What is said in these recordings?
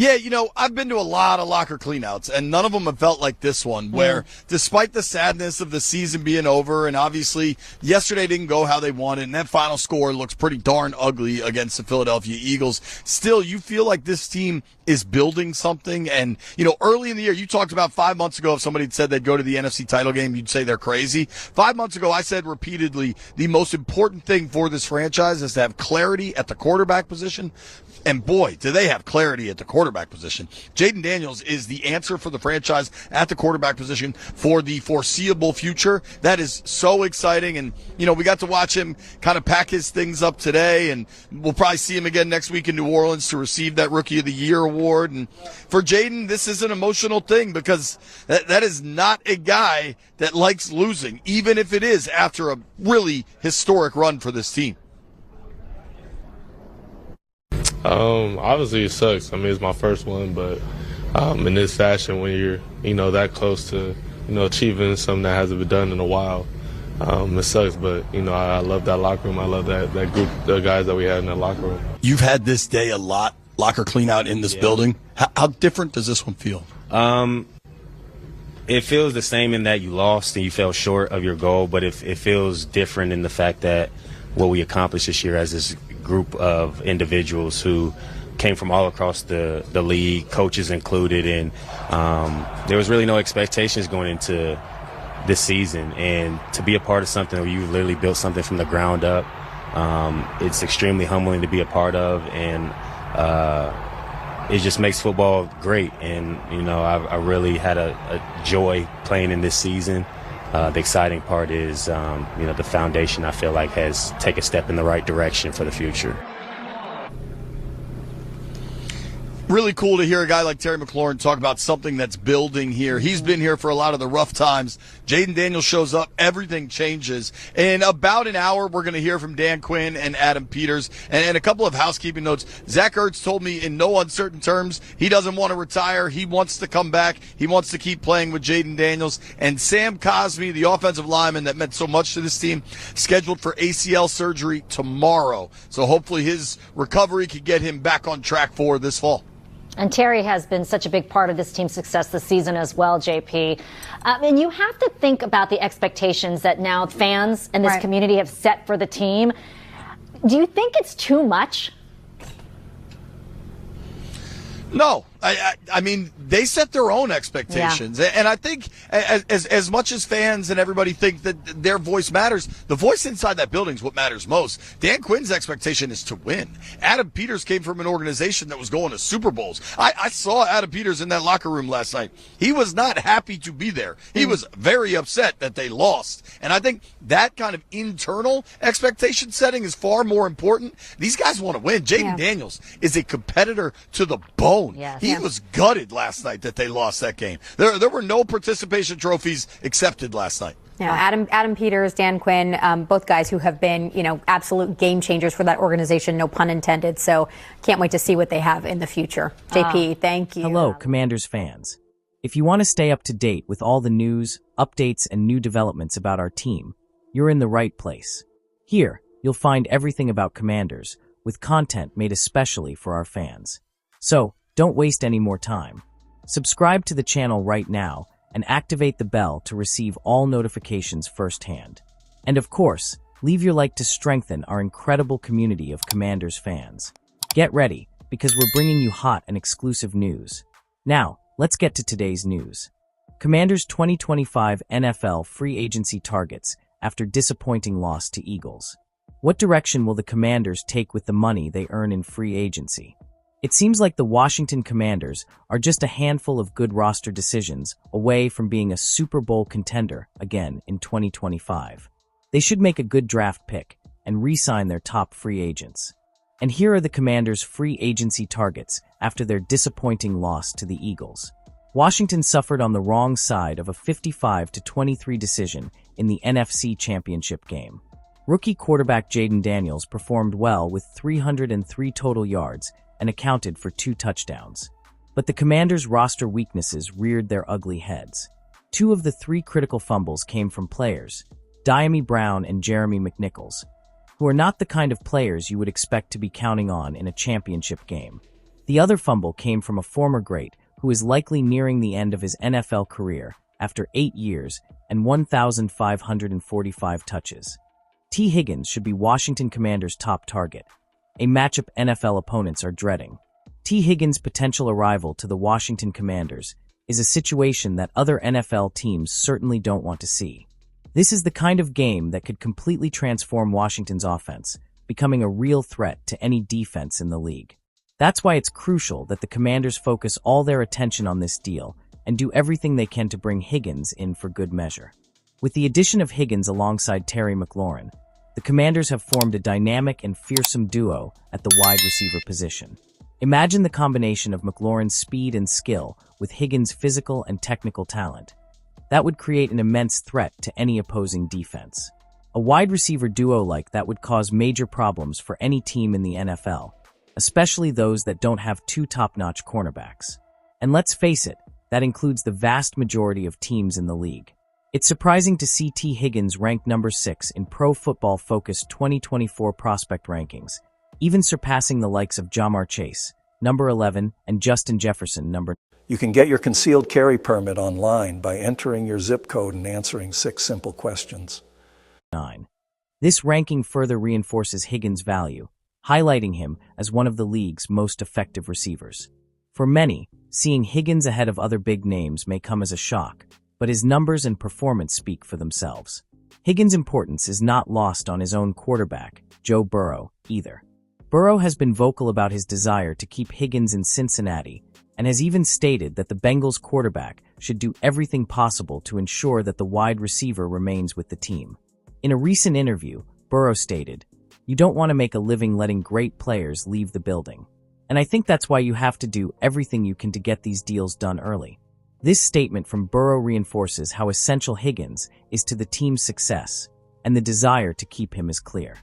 Yeah, I've been to a lot of locker cleanouts, and none of them have felt like this one, where despite the sadness of the season being over, and obviously yesterday didn't go how they wanted, and that final score looks pretty darn ugly against the Philadelphia Eagles, still, you feel like this team is building something. And, early in the year, you talked about 5 months ago, if somebody had said they'd go to the NFC title game, you'd say they're crazy. 5 months ago, I said repeatedly, the most important thing for this franchise is to have clarity at the quarterback position. And boy, do they have clarity at the quarterback position. Jayden Daniels is the answer for the franchise at the quarterback position for the foreseeable future. That is so exciting. And, we got to watch him kind of pack his things up today, and we'll probably see him again next week in New Orleans to receive that Rookie of the Year award. And for Jayden, this is an emotional thing because that is not a guy that likes losing, even if it is after a really historic run for this team. Obviously it sucks. I mean, it's my first one, but in this fashion, when you're, that close to, achieving something that hasn't been done in a while, it sucks. But, I love that locker room. I love that group of guys that we had in that locker room. You've had this day a lot, locker clean out in this building. How different does this one feel? It feels the same in that you lost and you fell short of your goal, but it feels different in the fact that what we accomplished this year as this group of individuals who came from all across the league, coaches included, and there was really no expectations going into this season. And to be a part of something where you literally built something from the ground up, it's extremely humbling to be a part of, and it just makes football great. And, I really had a joy playing in this season. The exciting part is, the foundation, I feel like, has taken a step in the right direction for the future. Really cool to hear a guy like Terry McLaurin talk about something that's building here. He's been here for a lot of the rough times. Jayden Daniels shows up, everything changes. In about an hour, we're going to hear from Dan Quinn and Adam Peters. And a couple of housekeeping notes. Zach Ertz told me in no uncertain terms he doesn't want to retire. He wants to come back. He wants to keep playing with Jayden Daniels. And Sam Cosmi, the offensive lineman that meant so much to this team, scheduled for ACL surgery tomorrow. So hopefully his recovery could get him back on track for this fall. And Terry has been such a big part of this team's success this season as well, JP. And you have to think about the expectations that now fans and this community have set for the team. Do you think it's too much? No. I mean, they set their own expectations. Yeah. And I think as much as fans and everybody think that their voice matters, the voice inside that building is what matters most. Dan Quinn's expectation is to win. Adam Peters came from an organization that was going to Super Bowls. I saw Adam Peters in that locker room last night. He was not happy to be there. He was very upset that they lost. And I think that kind of internal expectation setting is far more important. These guys want to win. Jayden Daniels is a competitor to the bone. Yes. He was gutted last night that they lost that game. There were no participation trophies accepted last night. Yeah, Adam Peters, Dan Quinn, both guys who have been, absolute game changers for that organization, no pun intended. So can't wait to see what they have in the future. JP, thank you. Hello, Commanders fans. If you want to stay up to date with all the news, updates, and new developments about our team, you're in the right place. Here, you'll find everything about Commanders, with content made especially for our fans. So, don't waste any more time. Subscribe to the channel right now and activate the bell to receive all notifications firsthand. And of course, leave your like to strengthen our incredible community of Commanders fans. Get ready, because we're bringing you hot and exclusive news. Now, let's get to today's news. Commanders 2025 NFL free agency targets after disappointing loss to Eagles. What direction will the Commanders take with the money they earn in free agency? It seems like the Washington Commanders are just a handful of good roster decisions away from being a Super Bowl contender again in 2025. They should make a good draft pick and re-sign their top free agents. And here are the Commanders' free agency targets after their disappointing loss to the Eagles. Washington suffered on the wrong side of a 55-23 decision in the NFC Championship game. Rookie quarterback Jayden Daniels performed well with 303 total yards and accounted for 2 touchdowns. But the Commanders' roster weaknesses reared their ugly heads. 2 of the 3 critical fumbles came from players, Dyami Brown and Jeremy McNichols, who are not the kind of players you would expect to be counting on in a championship game. The other fumble came from a former great who is likely nearing the end of his NFL career after 8 years and 1,545 touches. T. Higgins should be Washington Commanders' top target, a matchup NFL opponents are dreading. T. Higgins' potential arrival to the Washington Commanders is a situation that other NFL teams certainly don't want to see. This is the kind of game that could completely transform Washington's offense, becoming a real threat to any defense in the league. That's why it's crucial that the Commanders focus all their attention on this deal and do everything they can to bring Higgins in for good measure. With the addition of Higgins alongside Terry McLaurin, the Commanders have formed a dynamic and fearsome duo at the wide receiver position. Imagine the combination of McLaurin's speed and skill with Higgins' physical and technical talent. That would create an immense threat to any opposing defense. A wide receiver duo like that would cause major problems for any team in the NFL, especially those that don't have two top-notch cornerbacks. And let's face it, that includes the vast majority of teams in the league. It's surprising to see T. Higgins ranked number 6 in Pro Football Focus 2024 prospect rankings, even surpassing the likes of Ja'Marr Chase, number 11, and Justin Jefferson, number 9. You can get your concealed carry permit online by entering your zip code and answering 6 simple questions. This ranking further reinforces Higgins' value, highlighting him as one of the league's most effective receivers. For many, seeing Higgins ahead of other big names may come as a shock, but his numbers and performance speak for themselves. Higgins' importance is not lost on his own quarterback, Joe Burrow, either. Burrow has been vocal about his desire to keep Higgins in Cincinnati and has even stated that the Bengals quarterback should do everything possible to ensure that the wide receiver remains with the team. In a recent interview, Burrow stated, "You don't want to make a living letting great players leave the building. And I think that's why you have to do everything you can to get these deals done early." This statement from Burrow reinforces how essential Higgins is to the team's success, and the desire to keep him is clear.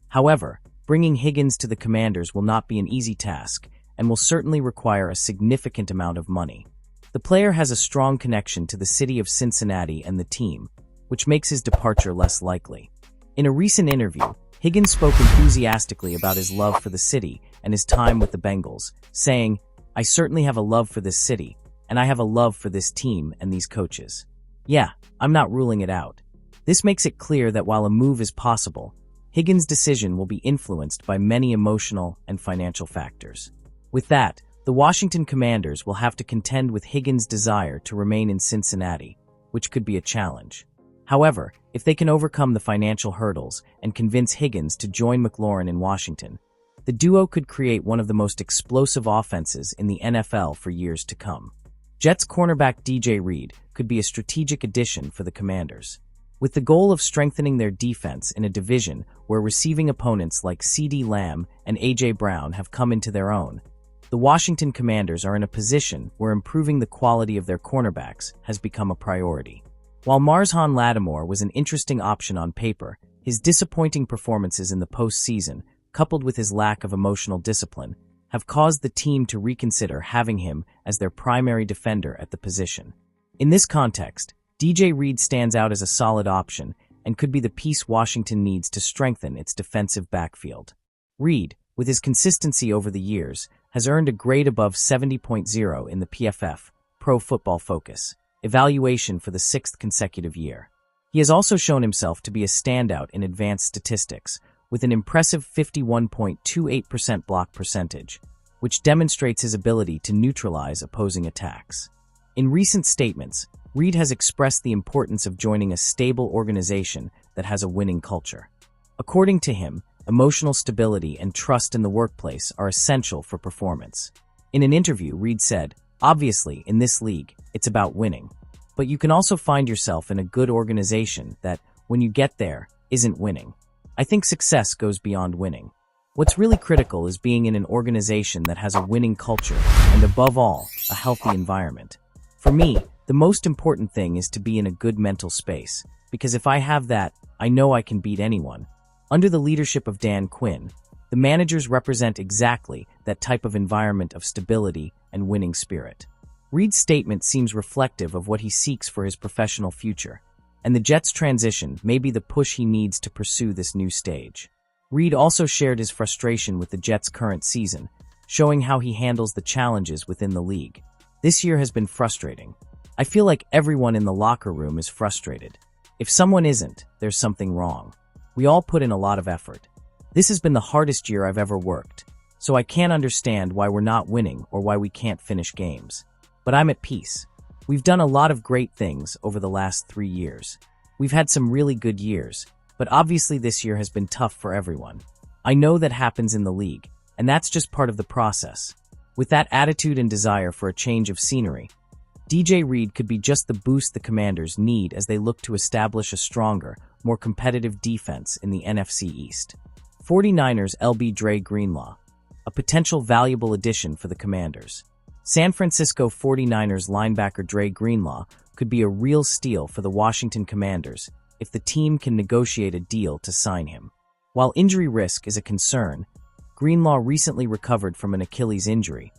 However, bringing Higgins to the Commanders will not be an easy task and will certainly require a significant amount of money. The player has a strong connection to the city of Cincinnati and the team, which makes his departure less likely. In a recent interview, Higgins spoke enthusiastically about his love for the city and his time with the Bengals, saying, "I certainly have a love for this city, and I have a love for this team and these coaches. Yeah, I'm not ruling it out." This makes it clear that while a move is possible, Higgins' decision will be influenced by many emotional and financial factors. With that, the Washington Commanders will have to contend with Higgins' desire to remain in Cincinnati, which could be a challenge. However, if they can overcome the financial hurdles and convince Higgins to join McLaurin in Washington, the duo could create one of the most explosive offenses in the NFL for years to come. Jets cornerback DJ Reed could be a strategic addition for the Commanders. With the goal of strengthening their defense in a division where receiving opponents like CeeDee Lamb and A.J. Brown have come into their own, the Washington Commanders are in a position where improving the quality of their cornerbacks has become a priority. While Marshawn Lattimore was an interesting option on paper, his disappointing performances in the postseason, coupled with his lack of emotional discipline, have caused the team to reconsider having him as their primary defender at the position. In this context, DJ Reed stands out as a solid option and could be the piece Washington needs to strengthen its defensive backfield. Reed, with his consistency over the years, has earned a grade above 70.0 in the PFF, Pro Football Focus, evaluation for the 6th consecutive year. He has also shown himself to be a standout in advanced statistics, with an impressive 51.28% block percentage, which demonstrates his ability to neutralize opposing attacks. In recent statements, Reed has expressed the importance of joining a stable organization that has a winning culture. According to him, emotional stability and trust in the workplace are essential for performance. In an interview, Reed said, "Obviously, in this league, it's about winning. But you can also find yourself in a good organization that, when you get there, isn't winning. I think success goes beyond winning. What's really critical is being in an organization that has a winning culture and, above all, a healthy environment. For me, the most important thing is to be in a good mental space, because if I have that, I know I can beat anyone." Under the leadership of Dan Quinn, the managers represent exactly that type of environment of stability and winning spirit. Reed's statement seems reflective of what he seeks for his professional future, and the Jets' transition may be the push he needs to pursue this new stage. Reed also shared his frustration with the Jets' current season, showing how he handles the challenges within the league. This year has been frustrating. I feel like everyone in the locker room is frustrated. If someone isn't, there's something wrong. We all put in a lot of effort. This has been the hardest year I've ever worked, so I can't understand why we're not winning or why we can't finish games. But I'm at peace. We've done a lot of great things over the last 3 years. We've had some really good years, but obviously this year has been tough for everyone. I know that happens in the league, and that's just part of the process. With that attitude and desire for a change of scenery, DJ Reed could be just the boost the Commanders need as they look to establish a stronger, more competitive defense in the NFC East. 49ers LB Dre Greenlaw, a potential valuable addition for the Commanders. San Francisco 49ers linebacker Dre Greenlaw could be a real steal for the Washington Commanders if the team can negotiate a deal to sign him. While injury risk is a concern, Greenlaw recently recovered from an Achilles injury.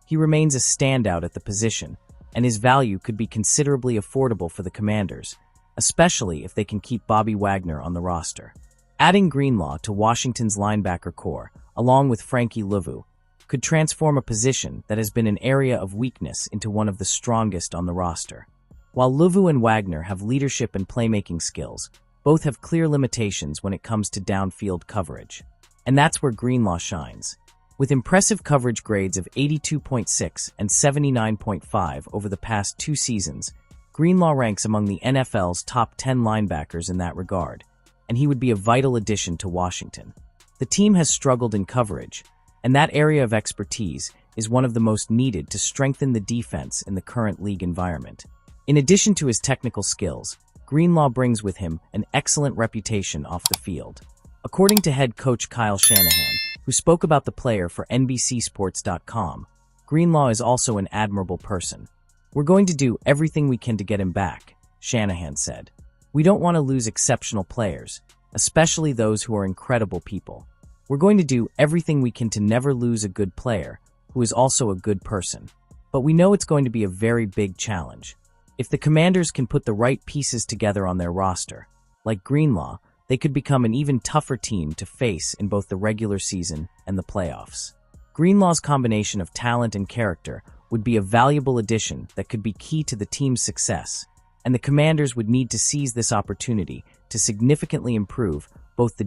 He remains a standout at the position, and his value could be considerably affordable for the Commanders, especially if they can keep Bobby Wagner on the roster. Adding Greenlaw to Washington's linebacker core, along with Frankie Luvu, could transform a position that has been an area of weakness into one of the strongest on the roster. While Luvu and Wagner have leadership and playmaking skills, both have clear limitations when it comes to downfield coverage. And that's where Greenlaw shines. With impressive coverage grades of 82.6 and 79.5 over the past 2 seasons, Greenlaw ranks among the NFL's top 10 linebackers in that regard, and he would be a vital addition to Washington. The team has struggled in coverage, and that area of expertise is one of the most needed to strengthen the defense in the current league environment. In addition to his technical skills, Greenlaw brings with him an excellent reputation off the field. According to head coach Kyle Shanahan, who spoke about the player for NBCSports.com, Greenlaw is also an admirable person. "We're going to do everything we can to get him back," Shanahan said. "We don't want to lose exceptional players, especially those who are incredible people. We're going to do everything we can to never lose a good player who is also a good person. But we know it's going to be a very big challenge. If the Commanders can put the right pieces together on their roster, like Greenlaw, they could become an even tougher team to face in both the regular season and the playoffs." Greenlaw's combination of talent and character would be a valuable addition that could be key to the team's success, and the Commanders would need to seize this opportunity to significantly improve both the